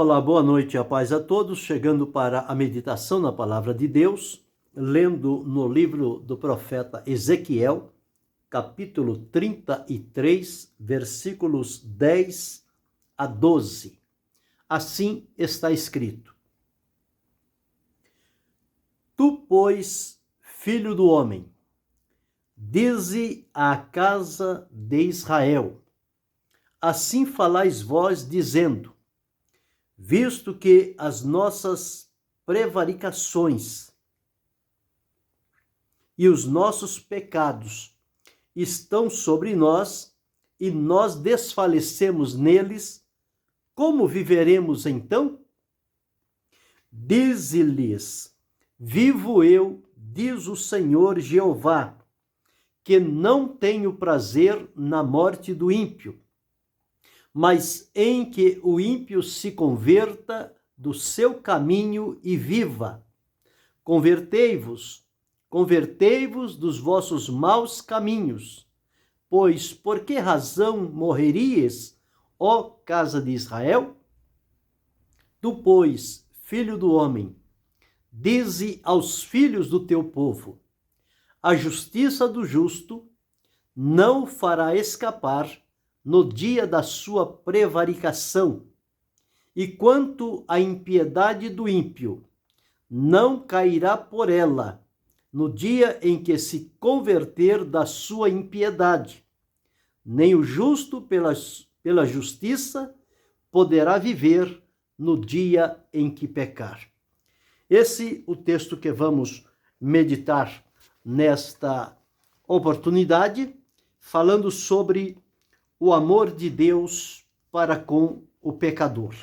Olá, boa noite e a paz a todos. Chegando para a meditação na palavra de Deus, lendo no livro do profeta Ezequiel, capítulo 33, versículos 10 a 12. Assim está escrito: Tu, pois, filho do homem, dize à casa de Israel: assim falais vós, dizendo: visto que as nossas prevaricações e os nossos pecados estão sobre nós e nós desfalecemos neles, como viveremos então? Dize-lhes: vivo eu, diz o Senhor Jeová, que não tenho prazer na morte do ímpio, mas em que o ímpio se converta do seu caminho e viva. Convertei-vos dos vossos maus caminhos, pois por que razão morreríeis, ó casa de Israel? Tu, pois, filho do homem, dize aos filhos do teu povo: a justiça do justo não o fará escapar no dia da sua prevaricação, e quanto à impiedade do ímpio, não cairá por ela no dia em que se converter da sua impiedade, nem o justo pela justiça poderá viver no dia em que pecar. Esse é o texto que vamos meditar nesta oportunidade, falando sobre o amor de Deus para com o pecador.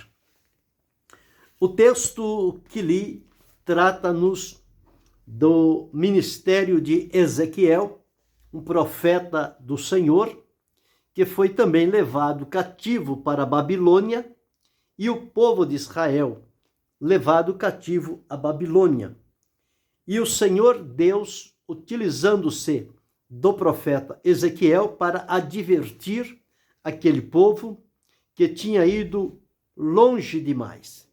O texto que li trata-nos do ministério de Ezequiel, um profeta do Senhor, que foi também levado cativo para a Babilônia, e o povo de Israel levado cativo à Babilônia. E o Senhor Deus, utilizando-se do profeta Ezequiel para advertir aquele povo que tinha ido longe demais.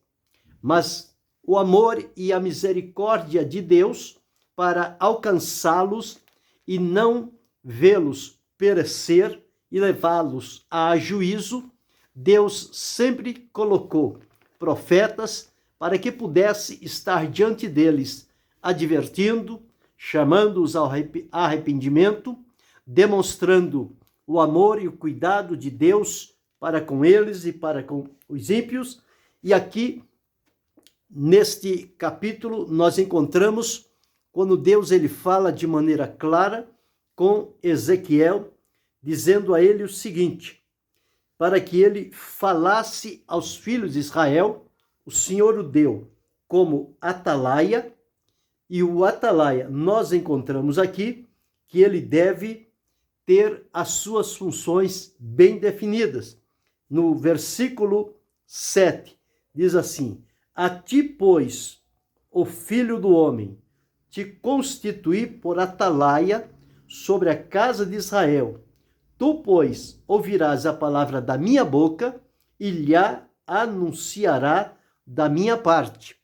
Mas o amor e a misericórdia de Deus para alcançá-los e não vê-los perecer e levá-los a juízo, Deus sempre colocou profetas para que pudesse estar diante deles, advertindo, chamando-os ao arrependimento, demonstrando o amor e o cuidado de Deus para com eles e para com os ímpios. E aqui, neste capítulo, nós encontramos quando Deus ele fala de maneira clara com Ezequiel, dizendo a ele o seguinte: para que ele falasse aos filhos de Israel, o Senhor o deu como atalaia, e o atalaia nós encontramos aqui que ele deve ter as suas funções bem definidas. No versículo 7, diz assim: a ti, pois, o filho do homem, te constituí por atalaia sobre a casa de Israel. Tu, pois, ouvirás a palavra da minha boca e lhe anunciará da minha parte.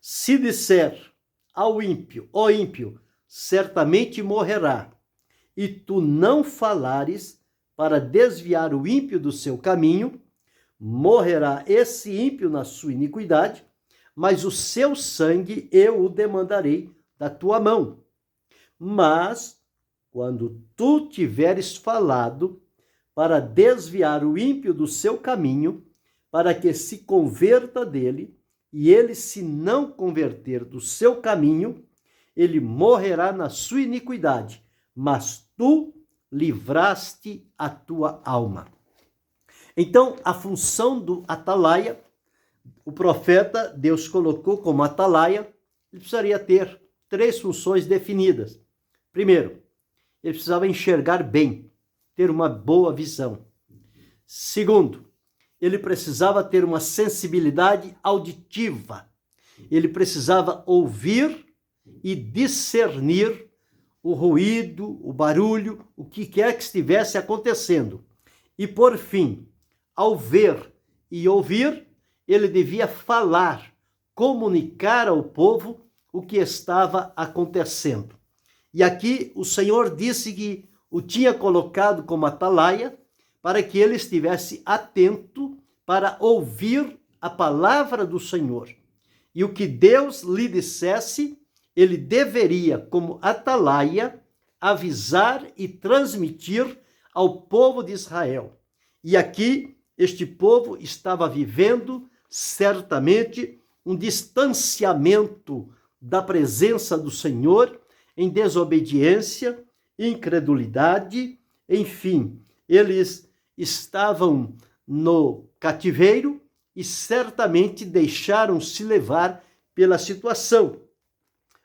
Se disser ao ímpio: ó ímpio, certamente morrerá, e tu não falares para desviar o ímpio do seu caminho, morrerá esse ímpio na sua iniquidade, mas o seu sangue eu o demandarei da tua mão. Mas, quando tu tiveres falado para desviar o ímpio do seu caminho, para que se converta dele, e ele se não converter do seu caminho, ele morrerá na sua iniquidade, mas tu livraste a tua alma. Então, a função do atalaia, o profeta, Deus colocou como atalaia, ele precisaria ter 3 funções definidas. Primeiro, ele precisava enxergar bem, ter uma boa visão. Segundo, ele precisava ter uma sensibilidade auditiva. Ele precisava ouvir e discernir o ruído, o barulho, o que quer que estivesse acontecendo. E por fim, ao ver e ouvir, ele devia falar, comunicar ao povo o que estava acontecendo. E aqui o Senhor disse que o tinha colocado como atalaia para que ele estivesse atento para ouvir a palavra do Senhor. E o que Deus lhe dissesse, ele deveria, como atalaia, avisar e transmitir ao povo de Israel. E aqui este povo estava vivendo certamente um distanciamento da presença do Senhor, em desobediência, incredulidade, enfim, eles estavam no cativeiro e certamente deixaram-se levar pela situação.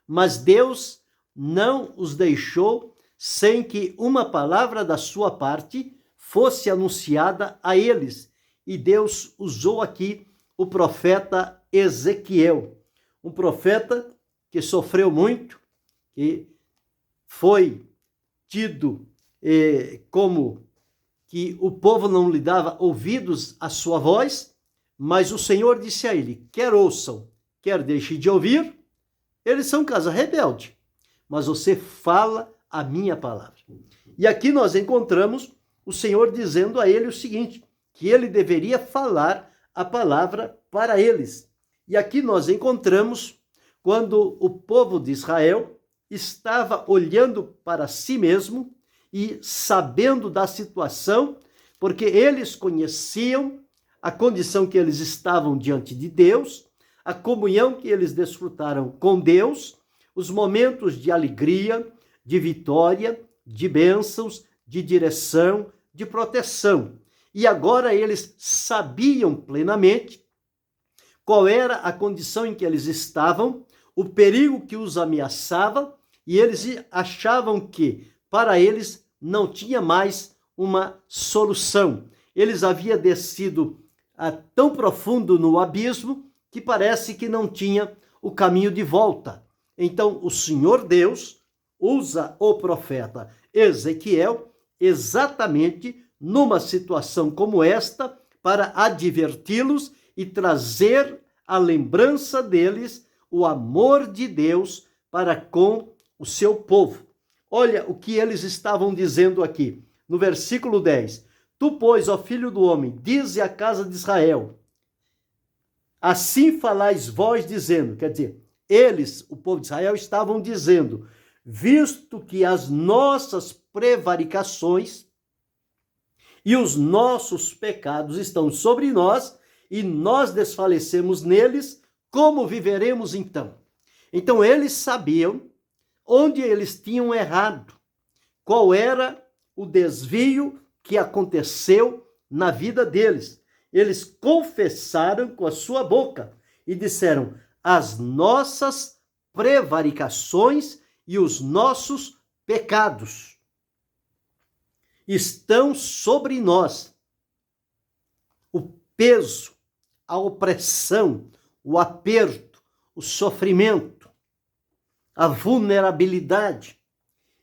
Mas Deus não os deixou sem que uma palavra da sua parte fosse anunciada a eles. E Deus usou aqui o profeta Ezequiel, um profeta que sofreu muito, que foi tido como que o povo não lhe dava ouvidos à sua voz, mas o Senhor disse a ele, quer ouçam, quer deixem de ouvir, eles são casa rebelde, mas você fala a minha palavra. E aqui nós encontramos o Senhor dizendo a ele o seguinte, que ele deveria falar a palavra para eles. E aqui nós encontramos quando o povo de Israel estava olhando para si mesmo e sabendo da situação, porque eles conheciam a condição que eles estavam diante de Deus, a comunhão que eles desfrutaram com Deus, os momentos de alegria, de vitória, de bênçãos, de direção, de proteção. E agora eles sabiam plenamente qual era a condição em que eles estavam, o perigo que os ameaçava, e eles achavam que, para eles, não tinha mais uma solução. Eles haviam descido tão profundo no abismo que parece que não tinha o caminho de volta. Então, o Senhor Deus usa o profeta Ezequiel exatamente numa situação como esta para adverti-los e trazer à lembrança deles o amor de Deus para com o seu povo. Olha o que eles estavam dizendo aqui, no versículo 10. Tu, pois, ó filho do homem, dize à casa de Israel, assim falais vós dizendo, quer dizer, eles, o povo de Israel, estavam dizendo, visto que as nossas prevaricações e os nossos pecados estão sobre nós e nós desfalecemos neles, como viveremos então? Então eles sabiam onde eles tinham errado, qual era o desvio que aconteceu na vida deles. Eles confessaram com a sua boca e disseram, as nossas prevaricações e os nossos pecados estão sobre nós. O peso, a opressão, o aperto, o sofrimento, a vulnerabilidade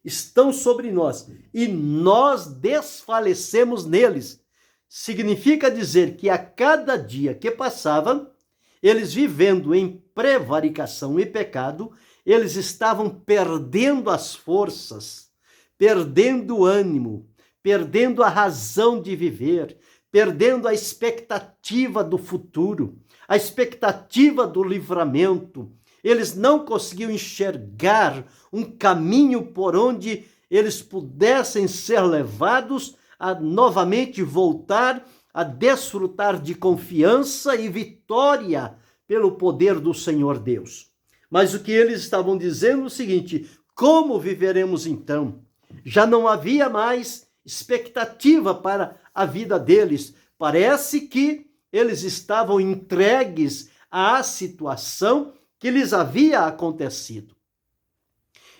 estão sobre nós e nós desfalecemos neles. Significa dizer que a cada dia que passava, eles vivendo em prevaricação e pecado, eles estavam perdendo as forças, perdendo o ânimo, perdendo a razão de viver, perdendo a expectativa do futuro, a expectativa do livramento. Eles não conseguiam enxergar um caminho por onde eles pudessem ser levados a novamente voltar a desfrutar de confiança e vitória pelo poder do Senhor Deus. Mas o que eles estavam dizendo é o seguinte, como viveremos então? Já não havia mais expectativa para a vida deles. Parece que eles estavam entregues à situação que lhes havia acontecido.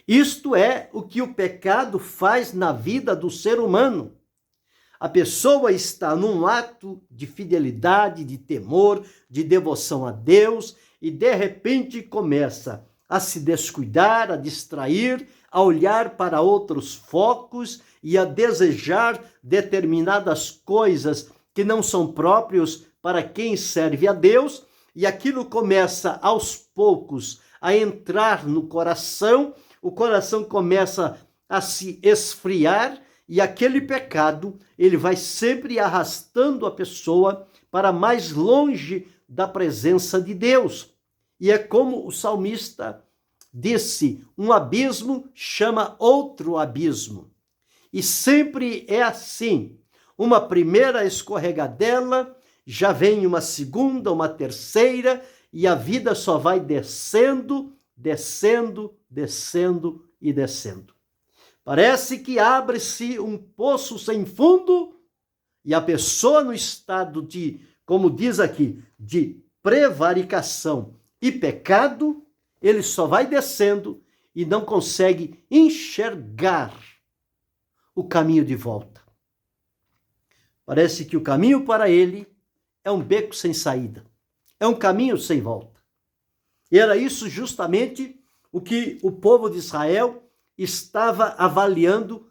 Isto é o que o pecado faz na vida do ser humano. A pessoa está num ato de fidelidade, de temor, de devoção a Deus e de repente começa a se descuidar, a distrair, a olhar para outros focos e a desejar determinadas coisas que não são próprios para quem serve a Deus, e aquilo começa aos poucos a entrar no coração, o coração começa a se esfriar, e aquele pecado, ele vai sempre arrastando a pessoa para mais longe da presença de Deus. E é como o salmista disse, um abismo chama outro abismo. E sempre é assim, uma primeira escorregadela, já vem uma segunda, uma terceira, e a vida só vai descendo, descendo, descendo e descendo. Parece que abre-se um poço sem fundo e a pessoa no estado de, como diz aqui, de prevaricação e pecado, ele só vai descendo e não consegue enxergar o caminho de volta. Parece que o caminho para ele é um beco sem saída, é um caminho sem volta. E era isso justamente o que o povo de Israel estava avaliando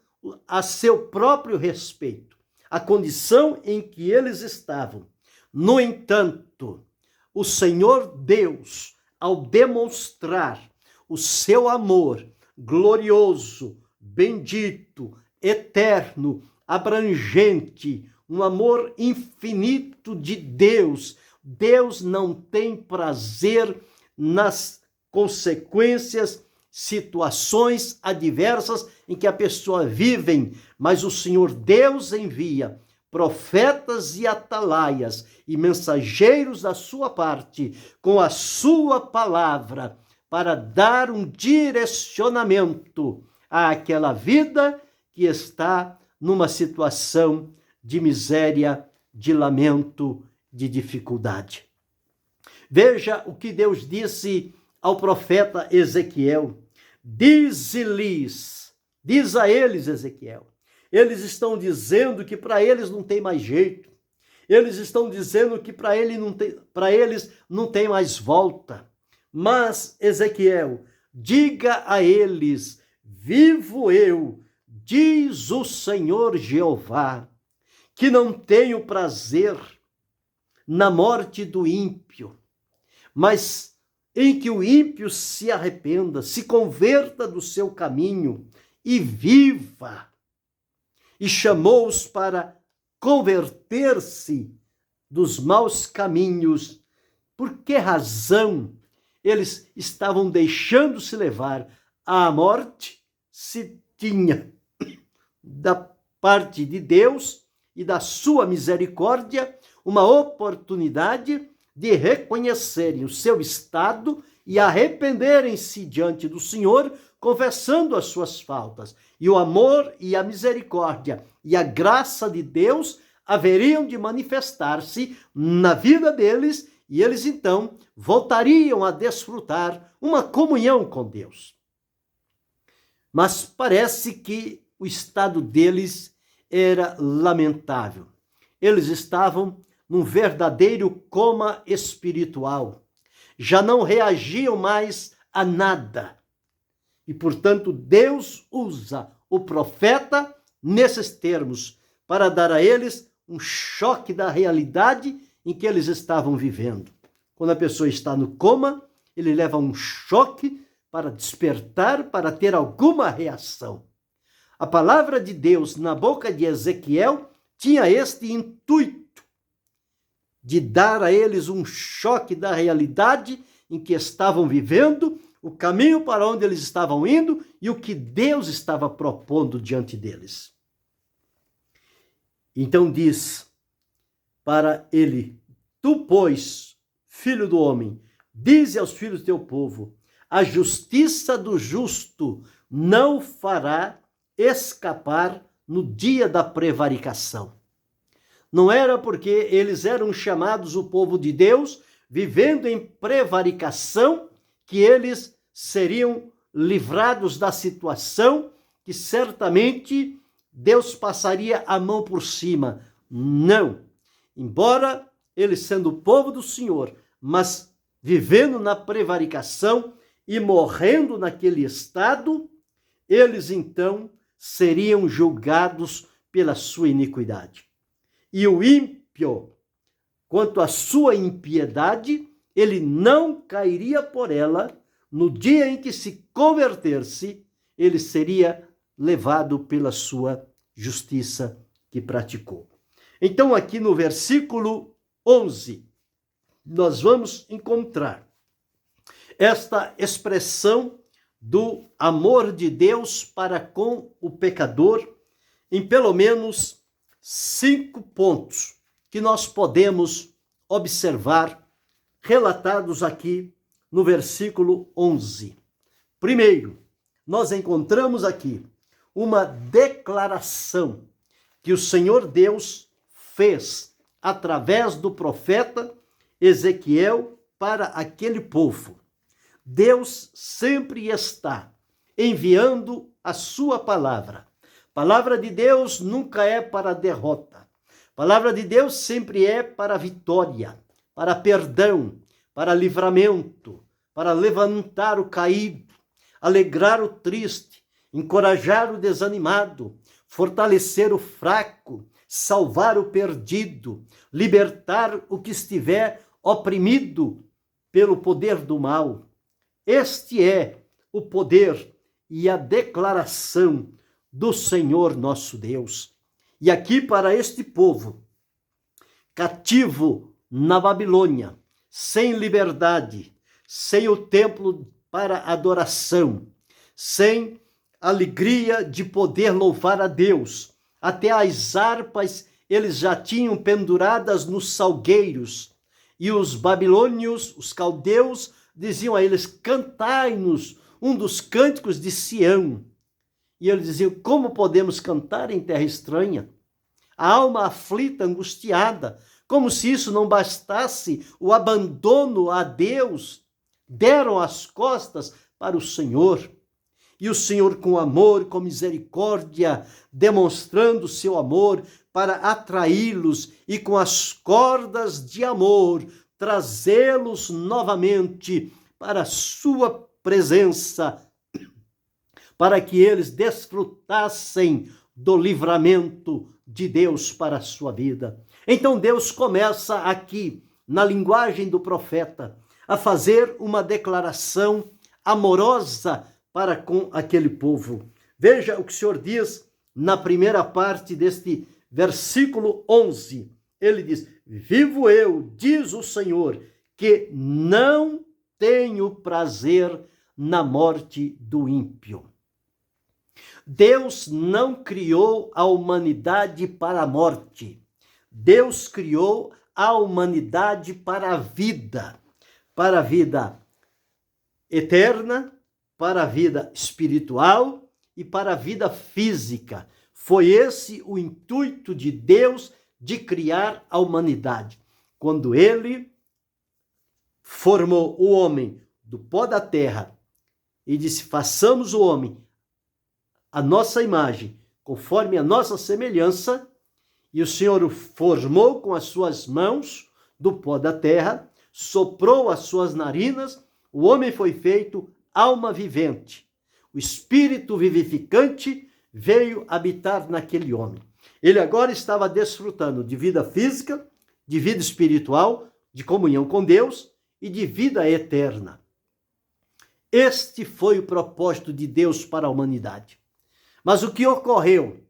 a seu próprio respeito, a condição em que eles estavam. No entanto, o Senhor Deus, ao demonstrar o seu amor glorioso, bendito, eterno, abrangente, um amor infinito de Deus, Deus não tem prazer nas consequências, situações adversas em que a pessoa vive, mas o Senhor Deus envia profetas e atalaias e mensageiros da sua parte com a sua palavra para dar um direcionamento àquela vida que está numa situação de miséria, de lamento, de dificuldade. Veja o que Deus disse ao profeta Ezequiel. Diz a eles, Ezequiel, eles estão dizendo que para eles não tem mais jeito, eles estão dizendo que para eles não tem mais volta. Mas, Ezequiel, diga a eles, vivo eu, diz o Senhor Jeová, que não tenho prazer na morte do ímpio, mas em que o ímpio se arrependa, se converta do seu caminho e viva. E chamou-os para converter-se dos maus caminhos. Por que razão eles estavam deixando-se levar à morte? Se tinha da parte de Deus e da sua misericórdia uma oportunidade de reconhecerem o seu estado e arrependerem-se diante do Senhor, confessando as suas faltas. E o amor e a misericórdia e a graça de Deus haveriam de manifestar-se na vida deles e eles então voltariam a desfrutar uma comunhão com Deus. Mas parece que o estado deles era lamentável. Eles estavam num verdadeiro coma espiritual. Já não reagiam mais a nada. E, portanto, Deus usa o profeta nesses termos para dar a eles um choque da realidade em que eles estavam vivendo. Quando a pessoa está no coma, ele leva um choque para despertar, para ter alguma reação. A palavra de Deus na boca de Ezequiel tinha este intuito de dar a eles um choque da realidade em que estavam vivendo, o caminho para onde eles estavam indo e o que Deus estava propondo diante deles. Então diz para ele, tu, pois, filho do homem, dize aos filhos do teu povo, a justiça do justo não fará escapar no dia da prevaricação. Não era porque eles eram chamados o povo de Deus, vivendo em prevaricação, que eles seriam livrados da situação, que certamente Deus passaria a mão por cima. Não. Embora eles sendo o povo do Senhor, mas vivendo na prevaricação e morrendo naquele estado, eles então seriam julgados pela sua iniquidade. E o ímpio quanto à sua impiedade, ele não cairia por ela. No dia em que se convertesse, ele seria levado pela sua justiça que praticou. Então, aqui no versículo 11, nós vamos encontrar esta expressão do amor de Deus para com o pecador em pelo menos 5 pontos que nós podemos observar relatados aqui no versículo 11. Primeiro, nós encontramos aqui uma declaração que o Senhor Deus fez através do profeta Ezequiel para aquele povo. Deus sempre está enviando a sua palavra. Palavra de Deus nunca é para derrota. Palavra de Deus sempre é para vitória, para perdão, para livramento, para levantar o caído, alegrar o triste, encorajar o desanimado, fortalecer o fraco, salvar o perdido, libertar o que estiver oprimido pelo poder do mal. Este é o poder e a declaração do Senhor nosso Deus. E aqui para este povo, cativo na Babilônia, sem liberdade, sem o templo para adoração, sem alegria de poder louvar a Deus, até as harpas eles já tinham penduradas nos salgueiros, e os babilônios, os caldeus, diziam a eles: cantai-nos um dos cânticos de Sião. E eles diziam: como podemos cantar em terra estranha? A alma aflita, angustiada, como se isso não bastasse, o abandono a Deus, deram as costas para o Senhor. E o Senhor, com amor, com misericórdia, demonstrando seu amor para atraí-los e com as cordas de amor trazê-los novamente para a sua presença, para que eles desfrutassem do livramento de Deus para a sua vida. Então Deus começa aqui, na linguagem do profeta, a fazer uma declaração amorosa para com aquele povo. Veja o que o Senhor diz na primeira parte deste versículo 11. Ele diz: vivo eu, diz o Senhor, que não tenho prazer na morte do ímpio. Deus não criou a humanidade para a morte. Deus criou a humanidade para a vida eterna, para a vida espiritual e para a vida física. Foi esse o intuito de Deus de criar a humanidade. Quando ele formou o homem do pó da terra e disse: façamos o homem a nossa imagem, conforme a nossa semelhança, e o Senhor o formou com as suas mãos do pó da terra, soprou as suas narinas, o homem foi feito alma vivente. O espírito vivificante veio habitar naquele homem. Ele agora estava desfrutando de vida física, de vida espiritual, de comunhão com Deus e de vida eterna. Este foi o propósito de Deus para a humanidade. Mas o que ocorreu?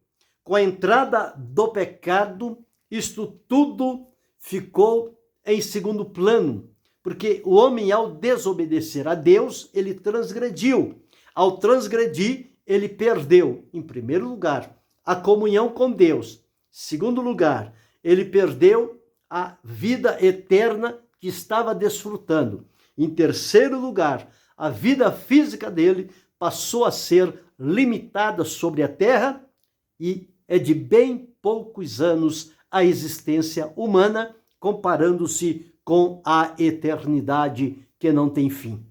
Com a entrada do pecado, isto tudo ficou em segundo plano, porque o homem, ao desobedecer a Deus, ele transgrediu. Ao transgredir, ele perdeu, em primeiro lugar, a comunhão com Deus. Em segundo lugar, ele perdeu a vida eterna que estava desfrutando. Em terceiro lugar, a vida física dele passou a ser limitada sobre a terra, e é de bem poucos anos a existência humana, comparando-se com a eternidade que não tem fim.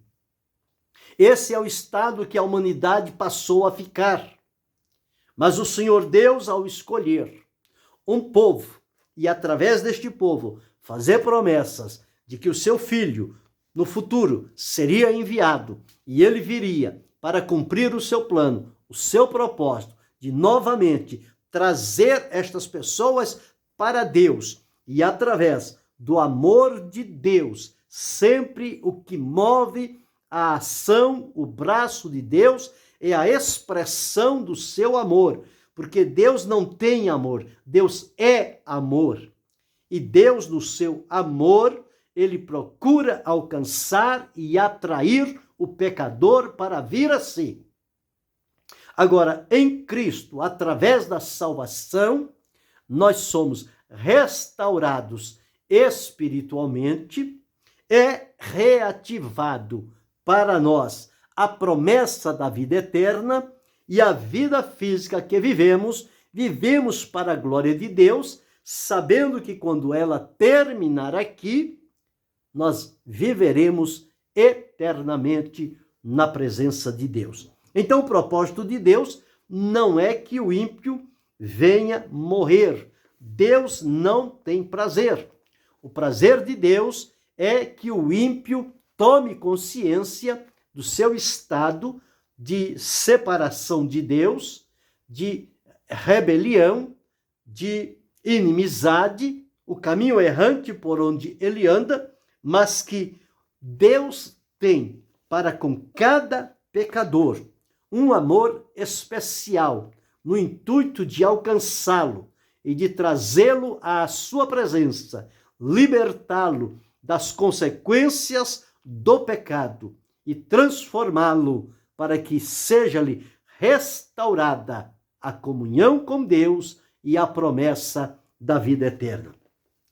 Esse é o estado que a humanidade passou a ficar. Mas o Senhor Deus, ao escolher um povo, e através deste povo fazer promessas de que o seu filho, no futuro, seria enviado, e ele viria para cumprir o seu plano, o seu propósito, de novamente trazer estas pessoas para Deus, e através do amor de Deus. Sempre o que move a ação, o braço de Deus, é a expressão do seu amor. Porque Deus não tem amor, Deus é amor. E Deus, no seu amor, ele procura alcançar e atrair o pecador para vir a si. Agora, em Cristo, através da salvação, nós somos restaurados espiritualmente, é reativado para nós a promessa da vida eterna e a vida física que vivemos para a glória de Deus, sabendo que quando ela terminar aqui, nós viveremos eternamente na presença de Deus. Então, o propósito de Deus não é que o ímpio venha morrer. Deus não tem prazer. O prazer de Deus é que o ímpio tome consciência do seu estado de separação de Deus, de rebelião, de inimizade, o caminho errante por onde ele anda, mas que Deus tem para com cada pecador um amor especial, no intuito de alcançá-lo e de trazê-lo à sua presença, libertá-lo das consequências do pecado e transformá-lo para que seja-lhe restaurada a comunhão com Deus e a promessa da vida eterna.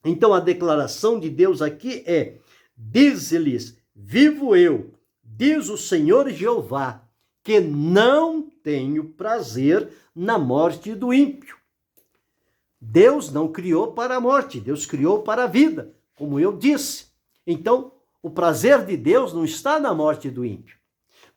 Então a declaração de Deus aqui é: diz-lhes, vivo eu, diz o Senhor Jeová, que não tenho prazer na morte do ímpio. Deus não criou para a morte, Deus criou para a vida, como eu disse. Então, o prazer de Deus não está na morte do ímpio.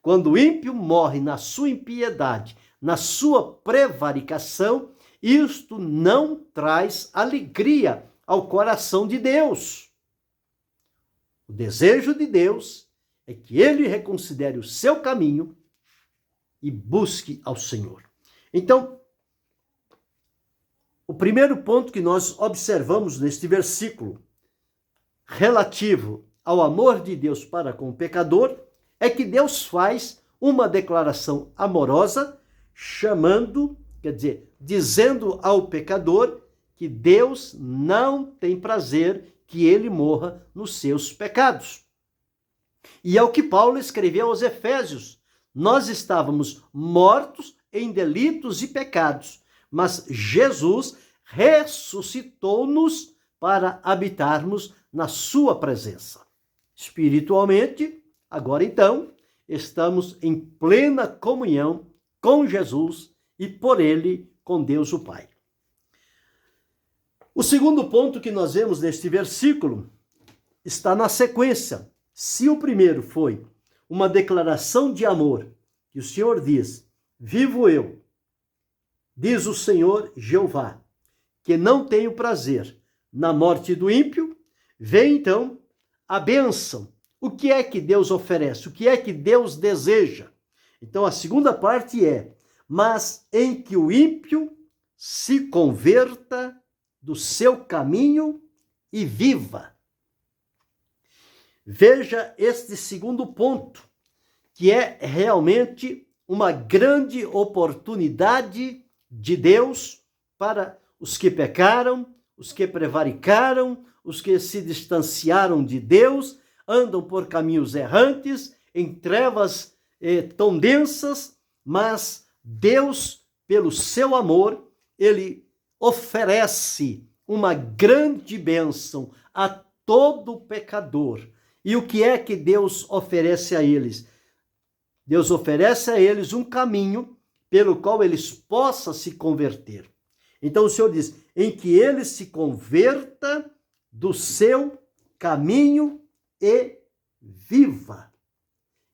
Quando o ímpio morre na sua impiedade, na sua prevaricação, isto não traz alegria ao coração de Deus. O desejo de Deus é que ele reconsidere o seu caminho e busque ao Senhor. Então, o primeiro ponto que nós observamos neste versículo, relativo ao amor de Deus para com o pecador, é que Deus faz uma declaração amorosa, dizendo ao pecador que Deus não tem prazer que ele morra nos seus pecados. E é o que Paulo escreveu aos Efésios: nós estávamos mortos em delitos e pecados, mas Jesus ressuscitou-nos para habitarmos na sua presença. Espiritualmente, agora então, estamos em plena comunhão com Jesus e por ele com Deus o Pai. O segundo ponto que nós vemos neste versículo está na sequência. Se o primeiro foi uma declaração de amor, que o Senhor diz, vivo eu, diz o Senhor Jeová, que não tenho prazer na morte do ímpio, vem então a bênção. O que é que Deus oferece? O que é que Deus deseja? Então a segunda parte é: mas em que o ímpio se converta do seu caminho e viva. Veja este segundo ponto, que é realmente uma grande oportunidade de Deus para os que pecaram, os que prevaricaram, os que se distanciaram de Deus, andam por caminhos errantes, em trevas tão densas, mas Deus, pelo seu amor, ele oferece uma grande bênção a todo pecador. E o que é que Deus oferece a eles? Deus oferece a eles um caminho pelo qual eles possam se converter. Então o Senhor diz, em que ele se converta do seu caminho e viva.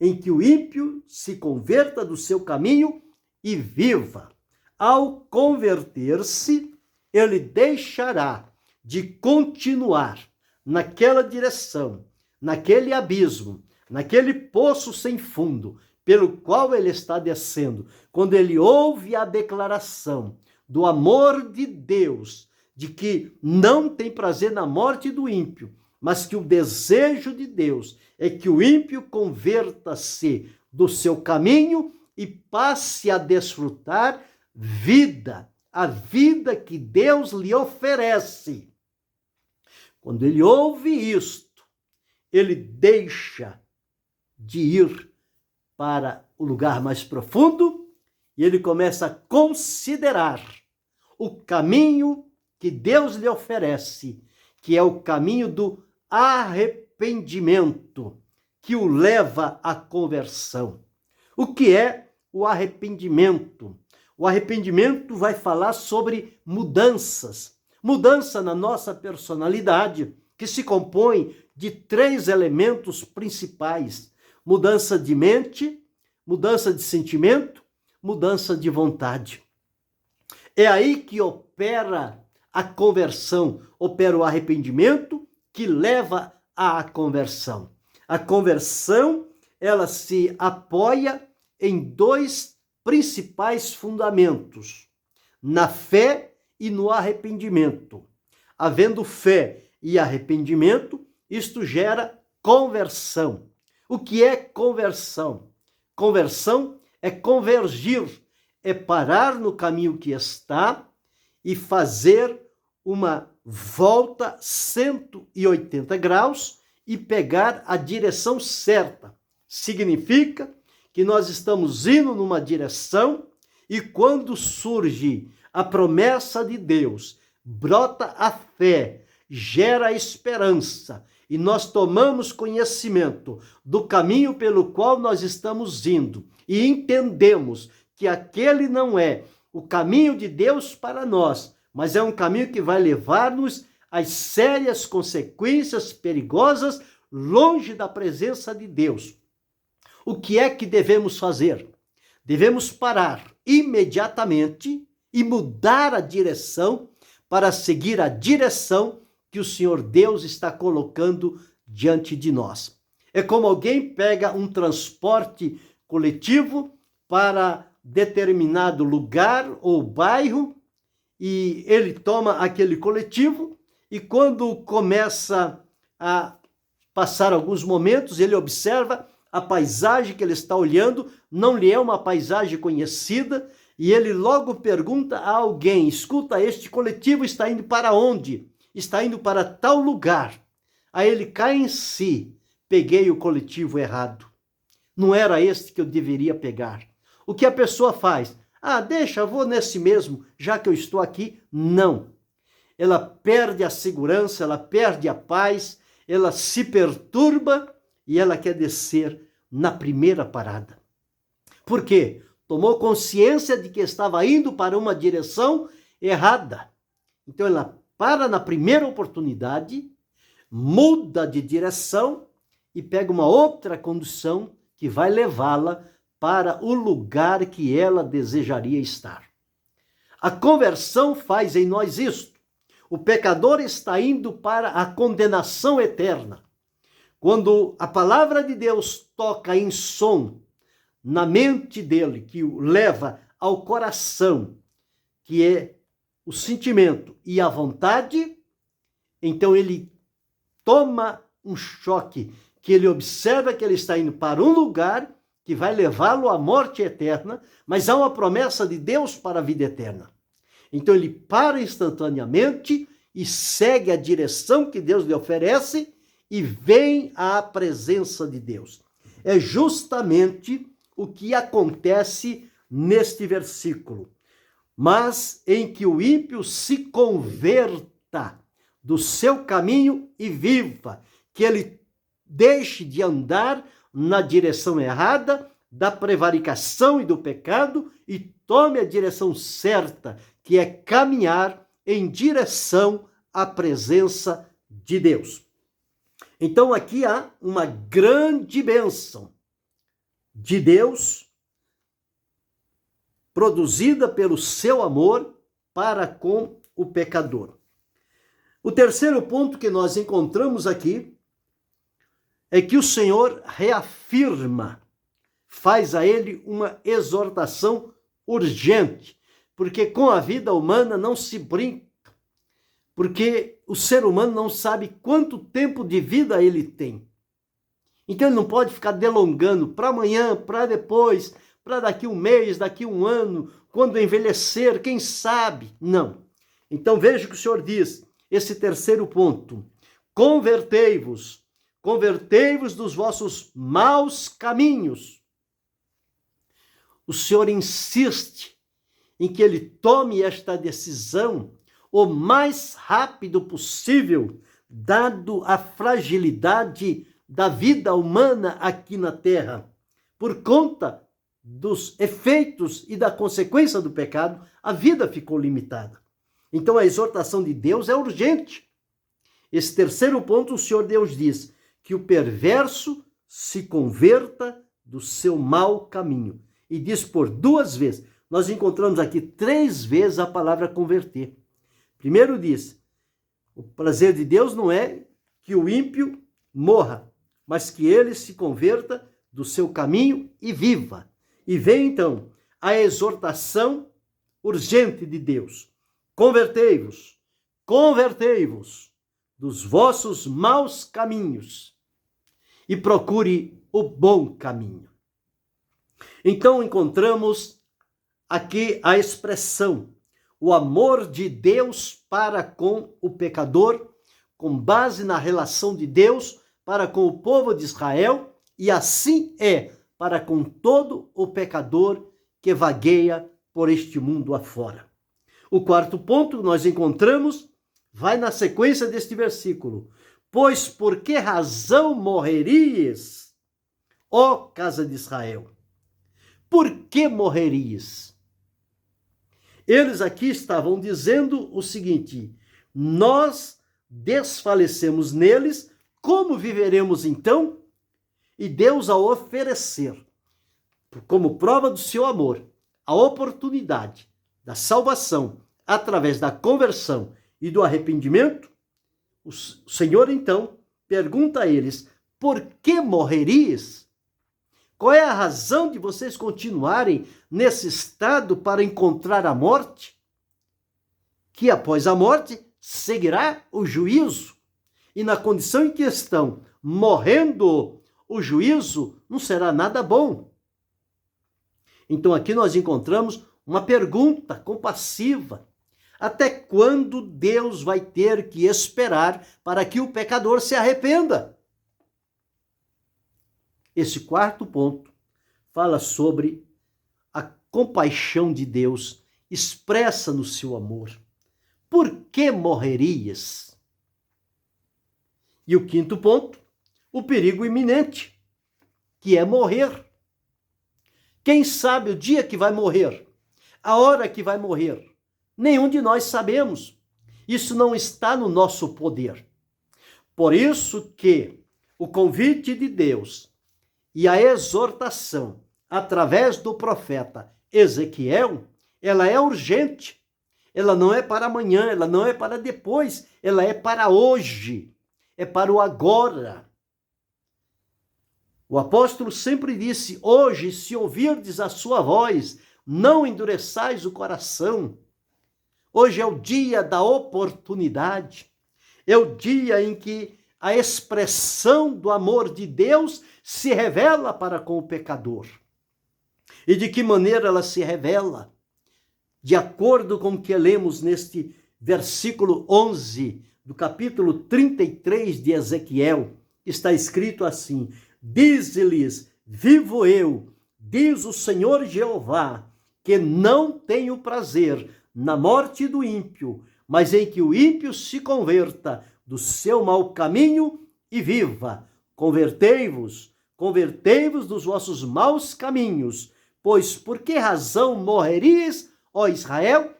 Em que o ímpio se converta do seu caminho e viva. Ao converter-se, ele deixará de continuar naquela direção, naquele abismo, naquele poço sem fundo, pelo qual ele está descendo. Quando ele ouve a declaração do amor de Deus, de que não tem prazer na morte do ímpio, mas que o desejo de Deus é que o ímpio converta-se do seu caminho e passe a desfrutar vida, a vida que Deus lhe oferece. Quando ele ouve isto, ele deixa de ir para o lugar mais profundo e ele começa a considerar o caminho que Deus lhe oferece, que é o caminho do arrependimento, que o leva à conversão. O que é o arrependimento? O arrependimento vai falar sobre mudanças. Mudança na nossa personalidade, que se compõe de 3 elementos principais: mudança de mente, mudança de sentimento, mudança de vontade. É aí que opera a conversão, opera o arrependimento que leva à conversão. A conversão, ela se apoia em 2 principais fundamentos: na fé e no arrependimento. Havendo fé e arrependimento, isto gera conversão. O que é conversão? Conversão é convergir, é parar no caminho que está e fazer uma volta 180 graus e pegar a direção certa. Significa que nós estamos indo numa direção e quando surge a promessa de Deus, brota a fé, gera a esperança e nós tomamos conhecimento do caminho pelo qual nós estamos indo e entendemos que aquele não é o caminho de Deus para nós, mas é um caminho que vai levar-nos às sérias consequências perigosas longe da presença de Deus. O que é que devemos fazer? Devemos parar imediatamente e mudar a direção para seguir a direção que o Senhor Deus está colocando diante de nós. É como alguém pega um transporte coletivo para determinado lugar ou bairro e ele toma aquele coletivo e quando começa a passar alguns momentos, ele observa a paisagem que ele está olhando, não lhe é uma paisagem conhecida, e ele logo pergunta a alguém: escuta, este coletivo está indo para onde? Está indo para tal lugar. Aí ele cai em si: peguei o coletivo errado. Não era este que eu deveria pegar. O que a pessoa faz? Deixa, eu vou nesse mesmo, já que eu estou aqui. Não. Ela perde a segurança, ela perde a paz, ela se perturba e ela quer descer na primeira parada. Por quê? Tomou consciência de que estava indo para uma direção errada. Então ela para na primeira oportunidade, muda de direção e pega uma outra condução que vai levá-la para o lugar que ela desejaria estar. A conversão faz em nós isto. O pecador está indo para a condenação eterna. Quando a palavra de Deus toca em som na mente dele, que o leva ao coração, que é o sentimento e a vontade, então ele toma um choque, que ele observa que ele está indo para um lugar que vai levá-lo à morte eterna, mas há uma promessa de Deus para a vida eterna. Então ele para instantaneamente e segue a direção que Deus lhe oferece e vem à presença de Deus. É justamente o que acontece neste versículo. Mas em que o ímpio se converta do seu caminho e viva, que ele deixe de andar na direção errada da prevaricação e do pecado e tome a direção certa, que é caminhar em direção à presença de Deus. Então aqui há uma grande bênção de Deus produzida pelo seu amor para com o pecador. O terceiro ponto que nós encontramos aqui é que o Senhor reafirma, faz a ele uma exortação urgente, porque com a vida humana não se brinca. porque o ser humano não sabe quanto tempo de vida ele tem. Então ele não pode ficar delongando para amanhã, para depois, para daqui um mês, daqui um ano, quando envelhecer, quem sabe? Não. Então veja o que o Senhor diz, esse terceiro ponto. Convertei-vos dos vossos maus caminhos. O Senhor insiste em que ele tome esta decisão o mais rápido possível, dado a fragilidade da vida humana aqui na terra. Por conta dos efeitos e da consequência do pecado, a vida ficou limitada. Então a exortação de Deus é urgente. Esse terceiro ponto, o Senhor Deus diz que o perverso se converta do seu mau caminho. E diz por 2 vezes. Nós encontramos aqui 3 vezes a palavra converter. Primeiro diz, o prazer de Deus não é que o ímpio morra, mas que ele se converta do seu caminho e viva. E vem então a exortação urgente de Deus. Convertei-vos dos vossos maus caminhos e procure o bom caminho. Então encontramos aqui a expressão, o amor de Deus para com o pecador, com base na relação de Deus para com o povo de Israel, e assim é para com todo o pecador que vagueia por este mundo afora. O quarto ponto que nós encontramos vai na sequência deste versículo. Pois por que razão morrerias, ó casa de Israel? Por que morrerias? Eles aqui estavam dizendo o seguinte, nós desfalecemos neles, como viveremos então? E Deus, ao oferecer, como prova do seu amor, a oportunidade da salvação através da conversão e do arrependimento, o Senhor então pergunta a eles, por que morrerias? Qual é a razão de vocês continuarem nesse estado para encontrar a morte? Que após a morte seguirá o juízo. E na condição em que estão, morrendo, o juízo não será nada bom. Então aqui nós encontramos uma pergunta compassiva. Até quando Deus vai ter que esperar para que o pecador se arrependa? Esse quarto ponto fala sobre a compaixão de Deus expressa no seu amor. Por que morrerias? E o quinto ponto, o perigo iminente, que é morrer. Quem sabe o dia que vai morrer? A hora que vai morrer? Nenhum de nós sabemos. Isso não está no nosso poder. Por isso que o convite de Deus e a exortação através do profeta Ezequiel, ela é urgente. Ela não é para amanhã, ela não é para depois, ela é para hoje, é para o agora. O apóstolo sempre disse, hoje, se ouvirdes a sua voz, não endureçais o coração. Hoje é o dia da oportunidade, é o dia em que a expressão do amor de Deus se revela para com o pecador. E de que maneira ela se revela? De acordo com o que lemos neste versículo 11 do capítulo 33 de Ezequiel, está escrito assim, diz-lhes, vivo eu, diz o Senhor Jeová, que não tenho prazer na morte do ímpio, mas em que o ímpio se converta do seu mau caminho e viva. Convertei-vos dos vossos maus caminhos, pois por que razão morreríeis, ó Israel?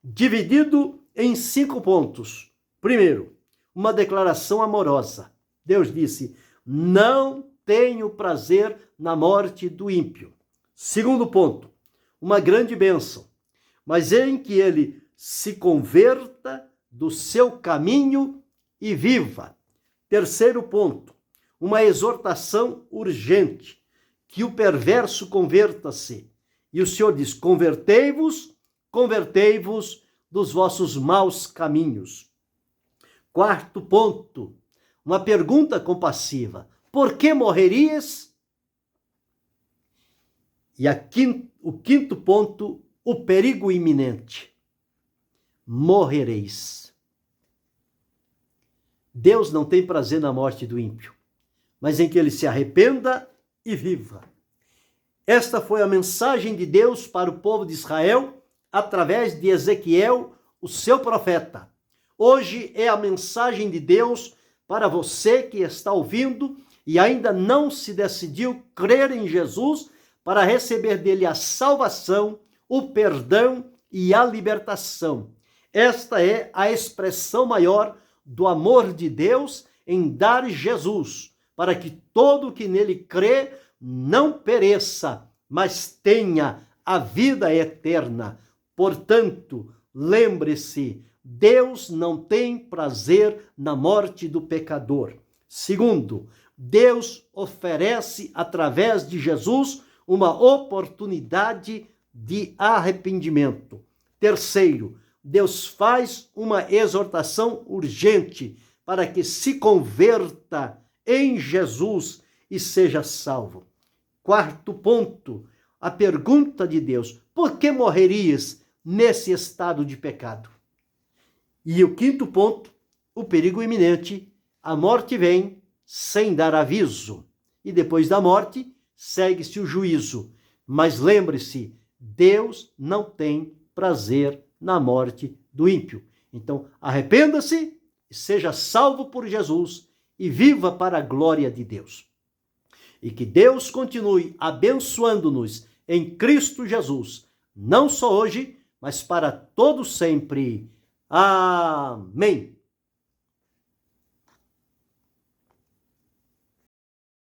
Dividido em 5 pontos. Primeiro, uma declaração amorosa. Deus disse, não tenho prazer na morte do ímpio. Segundo ponto, uma grande bênção, mas em que ele se converta do seu caminho e viva. Terceiro ponto, uma exortação urgente, que o perverso converta-se. E o Senhor diz, convertei-vos dos vossos maus caminhos. Quarto ponto, uma pergunta compassiva: por que morrerias? E o quinto ponto, o perigo iminente: morrereis. Deus não tem prazer na morte do ímpio, mas em que ele se arrependa e viva. Esta foi a mensagem de Deus para o povo de Israel, através de Ezequiel, o seu profeta. Hoje é a mensagem de Deus para você que está ouvindo e ainda não se decidiu crer em Jesus para receber dele a salvação, o perdão e a libertação. Esta é a expressão maior do amor de Deus em dar Jesus, para que todo que nele crê não pereça, mas tenha a vida eterna. Portanto, lembre-se, Deus não tem prazer na morte do pecador. Segundo, Deus oferece, através de Jesus, uma oportunidade de arrependimento. Terceiro, Deus faz uma exortação urgente para que se converta em Jesus e seja salvo. Quarto ponto, a pergunta de Deus: por que morrerias nesse estado de pecado? E o quinto ponto, o perigo iminente: a morte vem sem dar aviso. E depois da morte, segue-se o juízo. Mas lembre-se, Deus não tem prazer na morte do ímpio. Então, arrependa-se, seja salvo por Jesus e viva para a glória de Deus. E que Deus continue abençoando-nos em Cristo Jesus, não só hoje, mas para todo sempre. Amém.